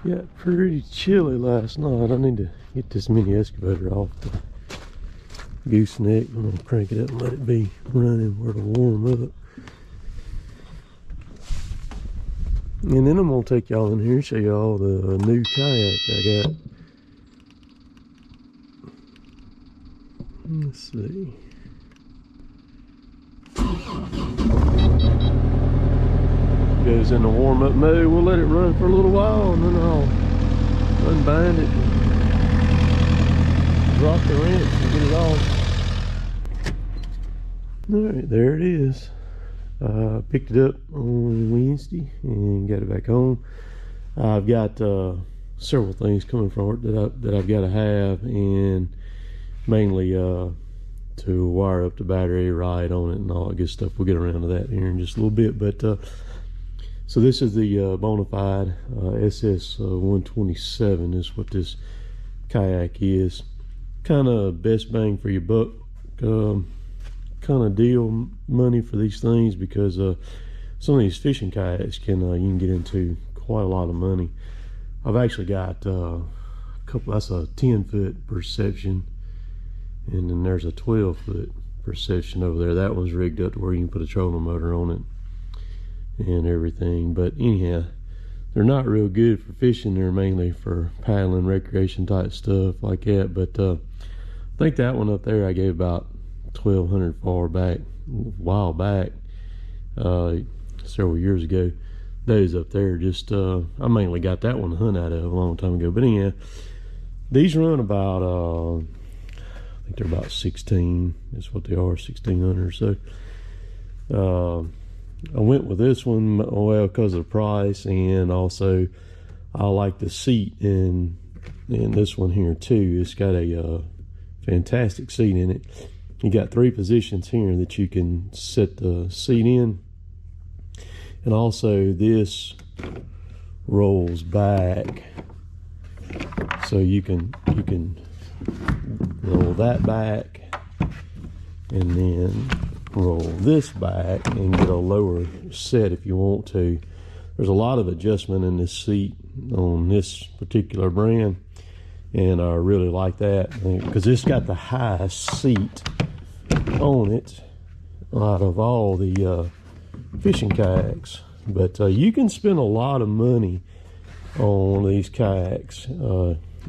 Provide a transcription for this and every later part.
Got pretty chilly last night. I need to get this mini excavator off the gooseneck. I'm gonna crank it up and let it be running where to warm up. And then I'm gonna take y'all in here and show y'all the new kayak I got. Let's see. Goes in the warm-up mode. We'll let it run for a little while and then I'll unbind it and drop the wrench and get it off. Alright, there it is. Picked it up on Wednesday and got it back home. I've got several things coming from it that I've got to have, and mainly to wire up the battery right on it and all that good stuff. We'll get around to that here in just a little bit. But so this is the Bonafide SS 127 is what this kayak is. Kind of best bang for your buck kind of deal money for these things, because some of these fishing kayaks you can get into quite a lot of money. I've actually got a couple. That's a 10-foot Perception, and then there's a 12-foot Perception over there. That one's rigged up to where you can put a trolling motor on it and everything. But anyhow, they're not real good for fishing. They're mainly for paddling, recreation type stuff like that. But I think that one up there I gave about $1,200 for back a while back, several years ago. Those up there, just I mainly got that one to hunt out of a long time ago. But anyhow, these run about I think they're about 16. That's what they are, 1,600 or so. I went with this one, well, because of the price, and also I like the seat in this one here too. It's got a fantastic seat in it. You got 3 positions here that you can set the seat in, and also this rolls back, so you can roll that back and then roll this back and get a lower set if you want to. There's a lot of adjustment in this seat on this particular brand, and I really like that because it's got the highest seat on it out of all the fishing kayaks. But you can spend a lot of money on these kayaks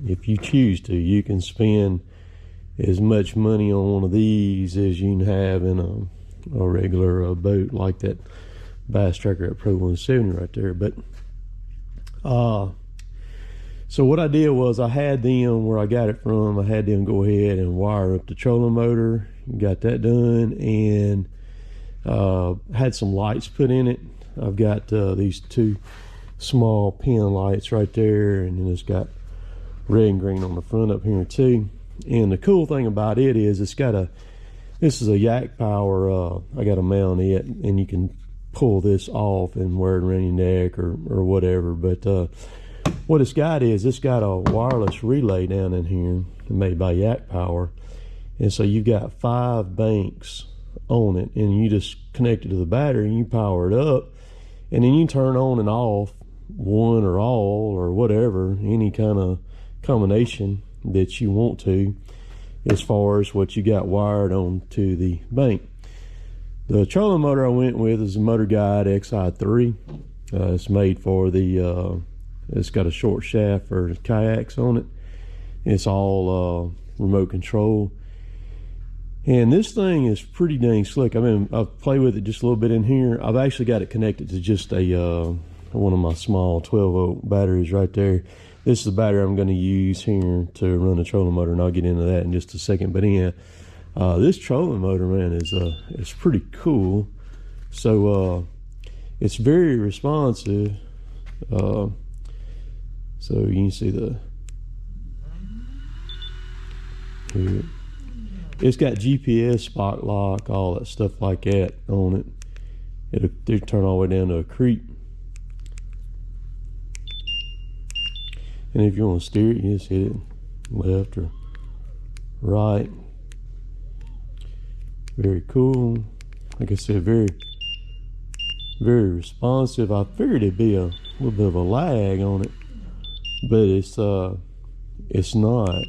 if you choose to. You can spend as much money on one of these as you can have in a regular boat like that Bass Tracker at Pro 170 right there. But so what I did was, I had them where I got it from. I had them go ahead and wire up the trolling motor, got that done, and had some lights put in it. I've got these 2 small pin lights right there, and then it's got red and green on the front up here too. And the cool thing about it is this is a Yak Power. I got to mount it, and you can pull this off and wear it around your neck or whatever. But what it's got is, it's got a wireless relay down in here made by Yak Power, and so you've got 5 banks on it, and you just connect it to the battery and you power it up, and then you turn on and off one or all or whatever, any kind of combination that you want to, as far as what you got wired on to the bank. The trolling motor I went with is a Motor Guide XI3. It's made for the it's got a short shaft for kayaks on it. It's all remote control, and this thing is pretty dang slick. I mean, I've played with it just a little bit in here. I've actually got it connected to just a one of my small 12-volt batteries right there. This is the battery I'm going to use here to run the trolling motor, and I'll get into that in just a second. But yeah, this trolling motor, man, is pretty cool. So it's very responsive. So you can see here. It's got GPS, spot lock, all that stuff like that on it. It'll turn all the way down to a creek. And if you want to steer it, you just hit it left or right. Very cool. Like I said, very responsive. I figured it'd be a little bit of a lag on it, but it's not.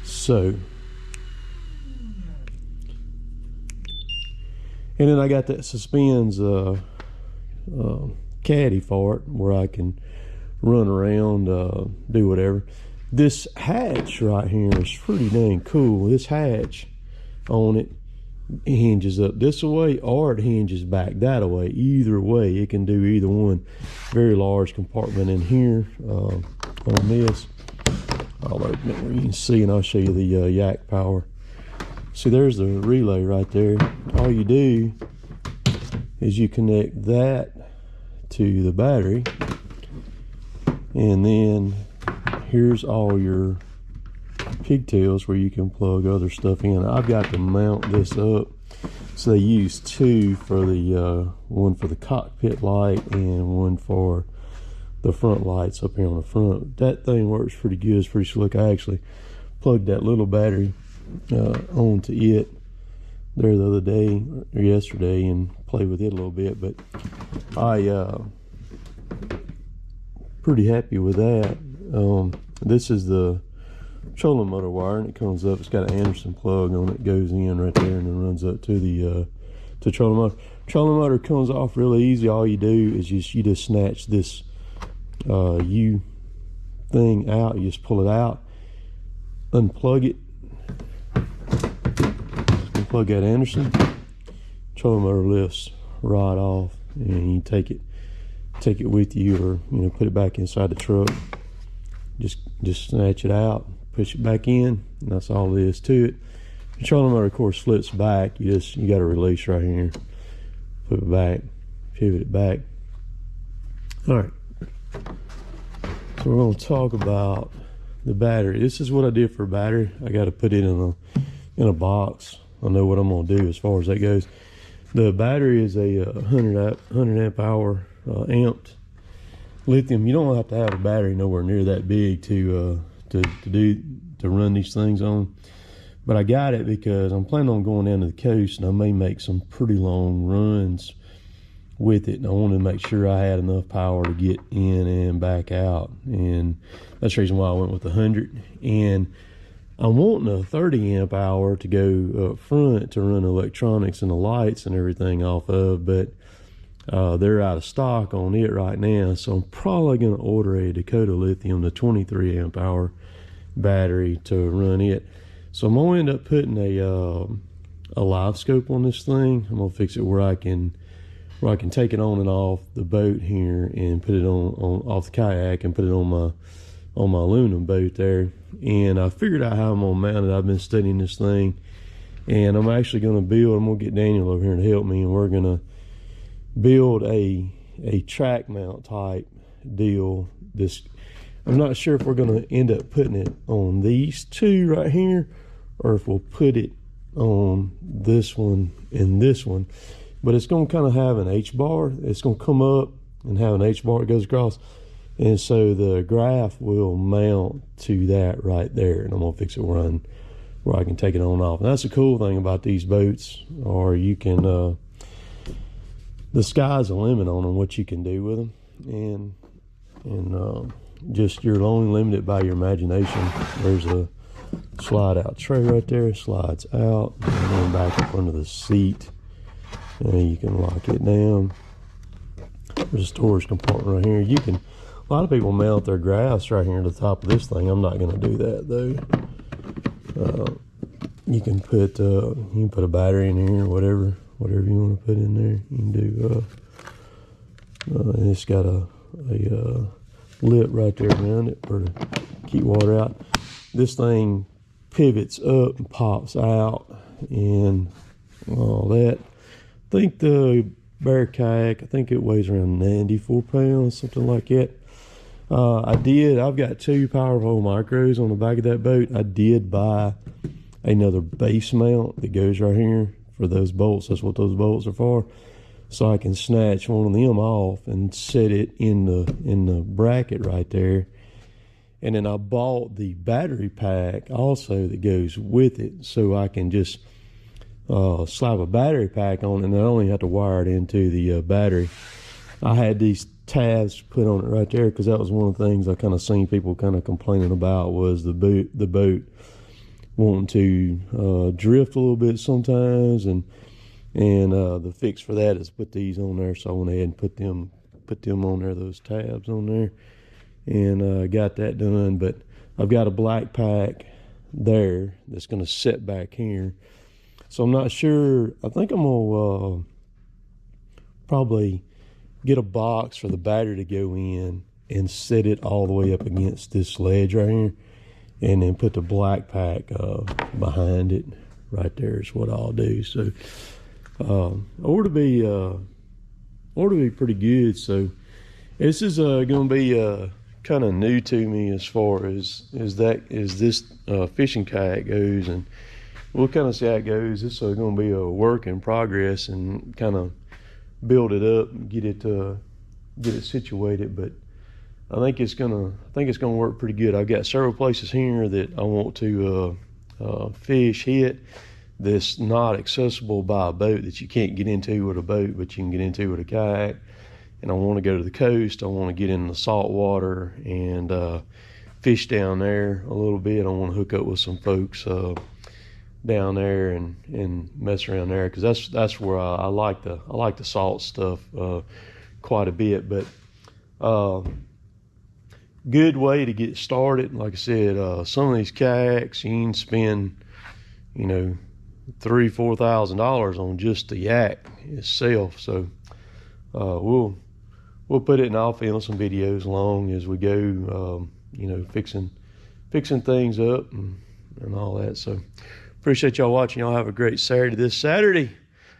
So, and then I got that suspends caddy for it where I can run around, do whatever. This hatch right here is pretty dang cool. This hatch on it hinges up this way or it hinges back that way. Either way, it can do either one. Very large compartment in here on this. I'll open it where you can see, and I'll show you the yak power. See, there's the relay right there. All you do is you connect that to the battery, and then here's all your pigtails where you can plug other stuff in. I've got to mount this up, so they use two for the one for the cockpit light and one for the front lights up here on the front. That thing works pretty good. It's pretty slick. I actually plugged that little battery onto it there the other day or yesterday and played with it a little bit, but I pretty happy with that. This is the trolling motor wire, and it comes up. It's got an Anderson plug on it, goes in right there and then runs up to the trolling motor. Trolling motor comes off really easy. All you do is you just snatch this U thing out. You just pull it out, unplug it, unplug that Anderson. Trolling motor lifts right off, and you take it with you, or put it back inside the truck. Just snatch it out, push it back in, and that's all there is to it. The trolling motor, of course, flips back. You got to release right here, put it back, pivot it back. All right. So we're going to talk about the battery. This is what I did for a battery. I got to put it in a box. I know what I'm going to do as far as that goes. The battery is a 100 amp hour amped lithium. You don't have to have a battery nowhere near that big to run these things on. But I got it because I'm planning on going down to the coast, and I may make some pretty long runs with it, and I wanted to make sure I had enough power to get in and back out, and that's the reason why I went with the 100. And I'm wanting a 30 amp hour to go up front to run electronics and the lights and everything off of, but they're out of stock on it right now, so I'm probably going to order a Dakota Lithium, the 23 amp hour battery, to run it. So I'm going to end up putting a live scope on this thing. I'm going to fix it where I can take it on and off the boat here and put it on off the kayak and put it on my aluminum boat there. And I figured out how I'm going to mount it. I've been studying this thing, and I'm actually going to build. I'm going to get Daniel over here to help me, and we're going to build a track mount type deal. I'm not sure if we're going to end up putting it on these two right here, or if we'll put it on this one and this one. But it's going to kind of have an H-bar. It's going to come up and have an H-bar that goes across. And so the graph will mount to that right there. And I'm going to fix it where I can take it on and off. And that's the cool thing about these boats, or you can, the sky's the limit on them, what you can do with them. And just, you're only limited by your imagination. There's a slide out tray right there, slides out, and then back up under the seat. And you can lock it down. There's a storage compartment right here. A lot of people mount their graphs right here to the top of this thing. I'm not going to do that though. You can put a battery in here, whatever you want to put in there. You can do. And it's got a lip right there around it for to keep water out. This thing pivots up and pops out and all that. I think the Bear Kayak, I think it weighs around 94 pounds, something like that. I've got 2 Powerful micros on the back of that boat. I did buy another base mount that goes right here for those bolts. That's what those bolts are for. So I can snatch one of them off and set it in the bracket right there. And then I bought the battery pack also that goes with it, so I can just slap a battery pack on, and I only have to wire it into the battery. I had these tabs put on it right there because that was one of the things I kind of seen people kind of complaining about was the boat wanting to drift a little bit sometimes, and the fix for that is put these on there. So I went ahead and put them on there, those tabs on there, and got that done. But I've got a black pack there that's going to sit back here, so I'm not sure. I think I'm gonna probably get a box for the battery to go in and set it all the way up against this ledge right here, and then put the black pack behind it right there is what I'll do. So ought to be pretty good. So this is going to be kind of new to me as far as this fishing kayak goes, and we'll kind of see how it goes. This is going to be a work in progress and kind of build it up and get it situated. But I think it's gonna work pretty good. I've got several places here that I want to fish hit that's not accessible by a boat, that you can't get into with a boat, but you can get into with a kayak. And I want to go to the coast. I want to get in the salt water and fish down there a little bit. I want to hook up with some folks down there and mess around there, because that's where I like the salt stuff quite a bit. But good way to get started. Like I said, some of these kayaks you can spend, $3,000-$4,000 on just the yak itself. So we'll put it, and I'll film some videos along as we go, fixing things up and all that. So appreciate y'all watching. Y'all have a great Saturday this Saturday.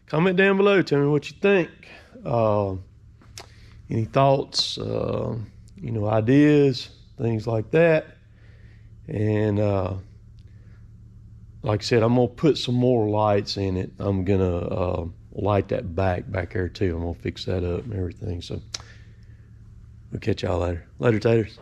Comment down below, tell me what you think. Any thoughts, ideas, things like that. And like I said, I'm gonna put some more lights in it. I'm gonna light that back there too. I'm gonna fix that up and everything. So we'll catch y'all later. Later, taters.